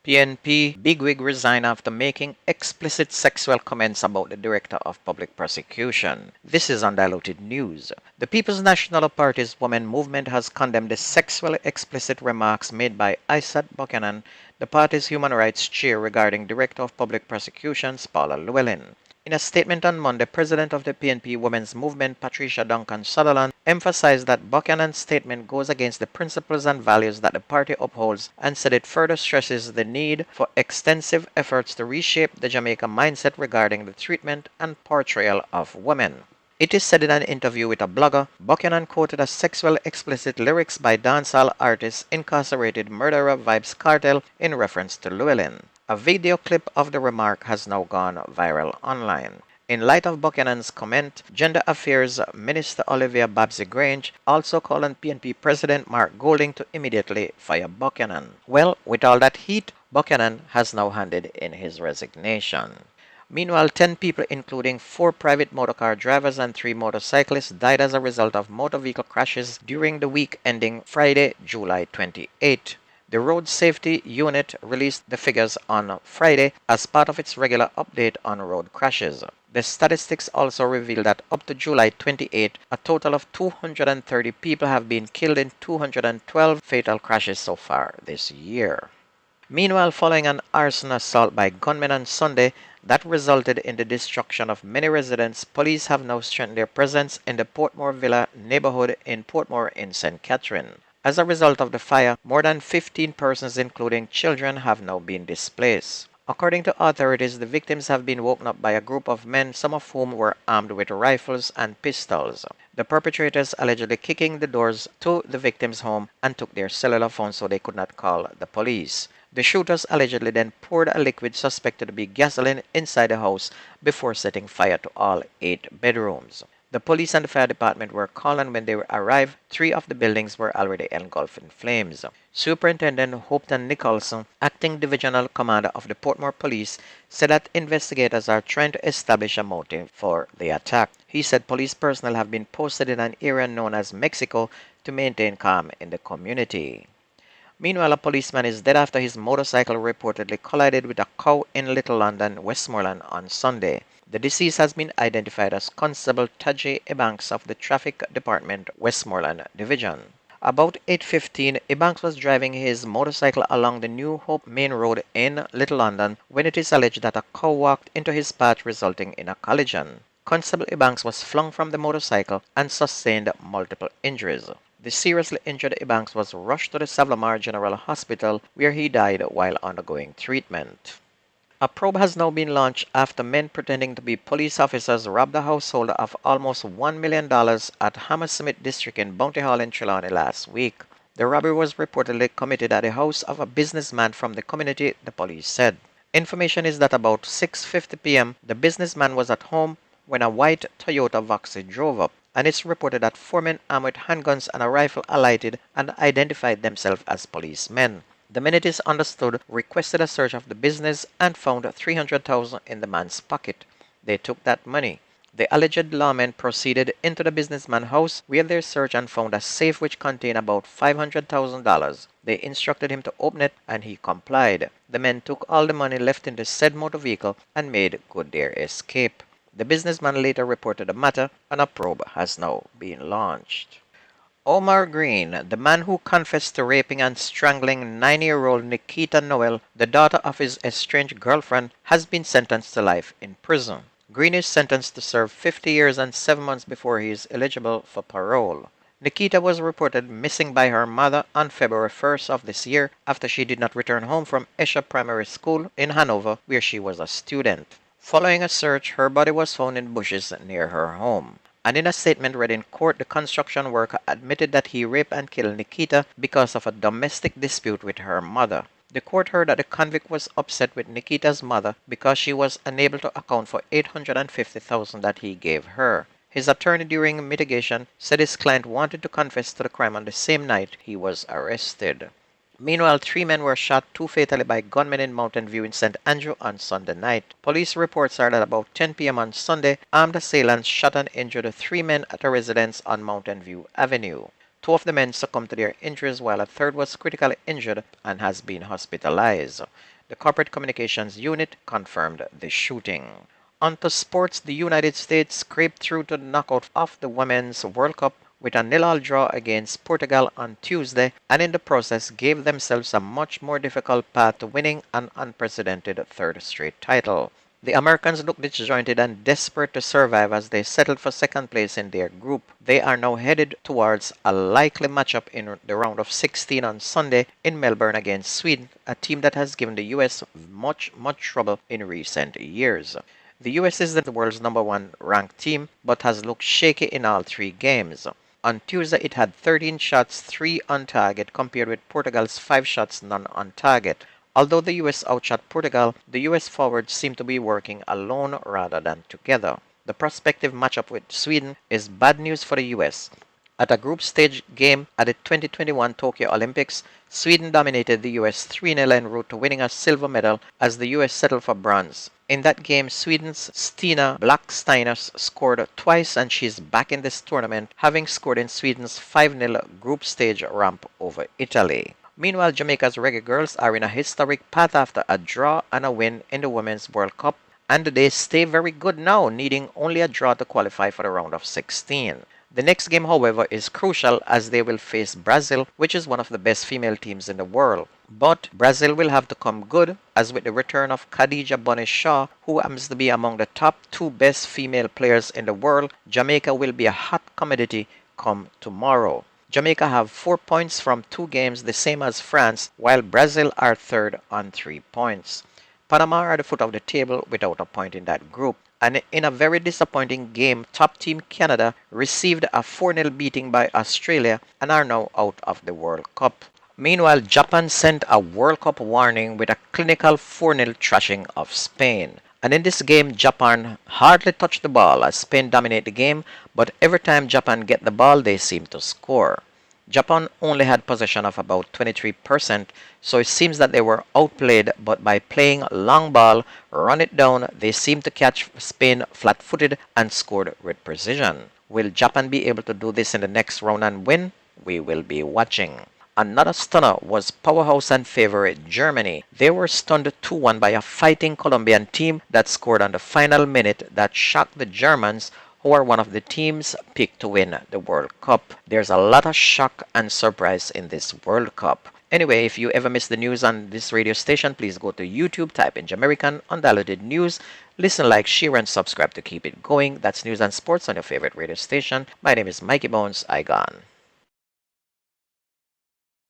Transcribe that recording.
PNP bigwig resign after making explicit sexual comments about the Director of Public Prosecution. This is Undiluted News. The People's National Party's women movement has condemned the sexually explicit remarks made by Isat Buchanan, the party's human rights chair, regarding Director of Public Prosecutions Paula Llewellyn. In a statement on Monday, President of the PNP Women's Movement, Patricia Duncan Sutherland, emphasized that Buchanan's statement goes against the principles and values that the party upholds and said it further stresses the need for extensive efforts to reshape the Jamaica mindset regarding the treatment and portrayal of women. It is said in an interview with a blogger, Buchanan quoted a sexual explicit lyrics by dancehall artist incarcerated Murderer Vibes Cartel in reference to Llewellyn. A video clip of the remark has now gone viral online. In light of Buchanan's comment, Gender Affairs Minister Olivia Babsy Grange also called on PNP President Mark Golding to immediately fire Buchanan. Well, with all that heat, Buchanan has now handed in his resignation. Meanwhile, 10 people, including 4 private motorcar drivers and 3 motorcyclists, died as a result of motor vehicle crashes during the week ending Friday, July 28. The Road Safety Unit released the figures on Friday as part of its regular update on road crashes. The statistics also reveal that up to July 28, a total of 230 people have been killed in 212 fatal crashes so far this year. Meanwhile, following an arson assault by gunmen on Sunday that resulted in the destruction of many residents, police have now strengthened their presence in the Portmore Villa neighborhood in Portmore in St. Catherine. As a result of the fire, more than 15 persons, including children, have now been displaced. According to authorities, the victims have been woken up by a group of men, some of whom were armed with rifles and pistols. The perpetrators allegedly kicking the doors to the victims' home and took their cellular phones so they could not call the police. The shooters allegedly then poured a liquid suspected to be gasoline inside the house before setting fire to all 8 bedrooms. The police and the fire department were called, and when they arrived, 3 of the buildings were already engulfed in flames. Superintendent Hopton Nicholson, acting divisional commander of the Portmore Police, said that investigators are trying to establish a motive for the attack. He said police personnel have been posted in an area known as Mexico to maintain calm in the community. Meanwhile, a policeman is dead after his motorcycle reportedly collided with a cow in Little London, Westmoreland on Sunday. The deceased has been identified as Constable Tajay Ebanks of the Traffic Department, Westmoreland Division. About 8:15, Ebanks was driving his motorcycle along the New Hope Main Road in Little London when it is alleged that a cow walked into his path, resulting in a collision. Constable Ebanks was flung from the motorcycle and sustained multiple injuries. The seriously injured Ebanks was rushed to the Savlamar General Hospital, where he died while undergoing treatment. A probe has now been launched after men pretending to be police officers robbed a household of almost $1 million at Hammersmith District in Bounty Hall in Trelawney last week. The robbery was reportedly committed at the house of a businessman from the community, the police said. Information is that about 6:50 p.m., the businessman was at home when a white Toyota Voxy drove up, and it's reported that 4 men armed with handguns and a rifle alighted and identified themselves as policemen. The men, it is understood, requested a search of the business and found $300,000 in the man's pocket. They took that money. The alleged lawmen proceeded into the businessman's house, where they searched and found a safe which contained about $500,000. They instructed him to open it, and he complied. The men took all the money left in the said motor vehicle and made good their escape. The businessman later reported the matter, and a probe has now been launched. Omar Green, the man who confessed to raping and strangling 9-year-old Nikita Noel, the daughter of his estranged girlfriend, has been sentenced to life in prison. Green is sentenced to serve 50 years and 7 months before he is eligible for parole. Nikita was reported missing by her mother on February 1st of this year after she did not return home from Esher Primary School in Hanover, where she was a student. Following a search, her body was found in bushes near her home. And in a statement read in court, the construction worker admitted that he raped and killed Nikita because of a domestic dispute with her mother. The court heard that the convict was upset with Nikita's mother because she was unable to account for $850,000 that he gave her. His attorney during mitigation said his client wanted to confess to the crime on the same night he was arrested. Meanwhile, 3 men were shot, 2 fatally, by gunmen in Mountain View in St. Andrew on Sunday night. Police reports are that about 10 p.m. on Sunday, armed assailants shot and injured 3 men at a residence on Mountain View Avenue. Two of the men succumbed to their injuries while a third was critically injured and has been hospitalized. The corporate communications unit confirmed the shooting. On to sports, the United States scraped through to the knockout of the Women's World Cup with a 0-0 draw against Portugal on Tuesday, and in the process gave themselves a much more difficult path to winning an unprecedented third straight title. The Americans look disjointed and desperate to survive as they settled for second place in their group. They are now headed towards a likely matchup in the round of 16 on Sunday in Melbourne against Sweden, a team that has given the US much trouble in recent years. The US is the world's #1 ranked team, but has looked shaky in all three games. On Tuesday, it had 13 shots, 3 on target, compared with Portugal's 5 shots, none on target. Although the US outshot Portugal, the US forwards seem to be working alone rather than together. The prospective matchup with Sweden is bad news for the US. At a group stage game at the 2021 Tokyo Olympics, Sweden dominated the US 3-0 en route to winning a silver medal as the US settled for bronze. In that game, Sweden's Stina Blackstenius scored twice, and she's back in this tournament, having scored in Sweden's 5-0 group stage romp over Italy. Meanwhile, Jamaica's Reggae Girls are in a historic path after a draw and a win in the Women's World Cup, and they stay very good now, needing only a draw to qualify for the round of 16. The next game, however, is crucial as they will face Brazil, which is one of the best female teams in the world. But Brazil will have to come good, as with the return of Khadija Bonnet-Shaw, who happens to be among the top 2 best female players in the world, Jamaica will be a hot commodity come tomorrow. Jamaica have 4 points from 2 games, the same as France, while Brazil are third on 3 points. Panama are at the foot of the table without a point in that group. And in a very disappointing game, top team Canada received a 4-0 beating by Australia and are now out of the World Cup. Meanwhile, Japan sent a World Cup warning with a clinical 4-0 thrashing of Spain. And in this game, Japan hardly touched the ball as Spain dominated the game, but every time Japan get the ball, they seem to score. Japan only had possession of about 23%, so it seems that they were outplayed, but by playing long ball, run it down, they seemed to catch Spain flat-footed and scored with precision. Will Japan be able to do this in the next round and win? We will be watching. Another stunner was powerhouse and favorite Germany. They were stunned 2-1 by a fighting Colombian team that scored on the final minute that shocked the Germans, who are one of the teams picked to win the World Cup. There's a lot of shock and surprise in this World Cup. Anyway, if you ever miss the news on this radio station, please go to YouTube, type in Jamaican Undiluted News, listen, like, share, and subscribe to keep it going. That's news and sports on your favorite radio station. My name is Mikey Bones. I gone.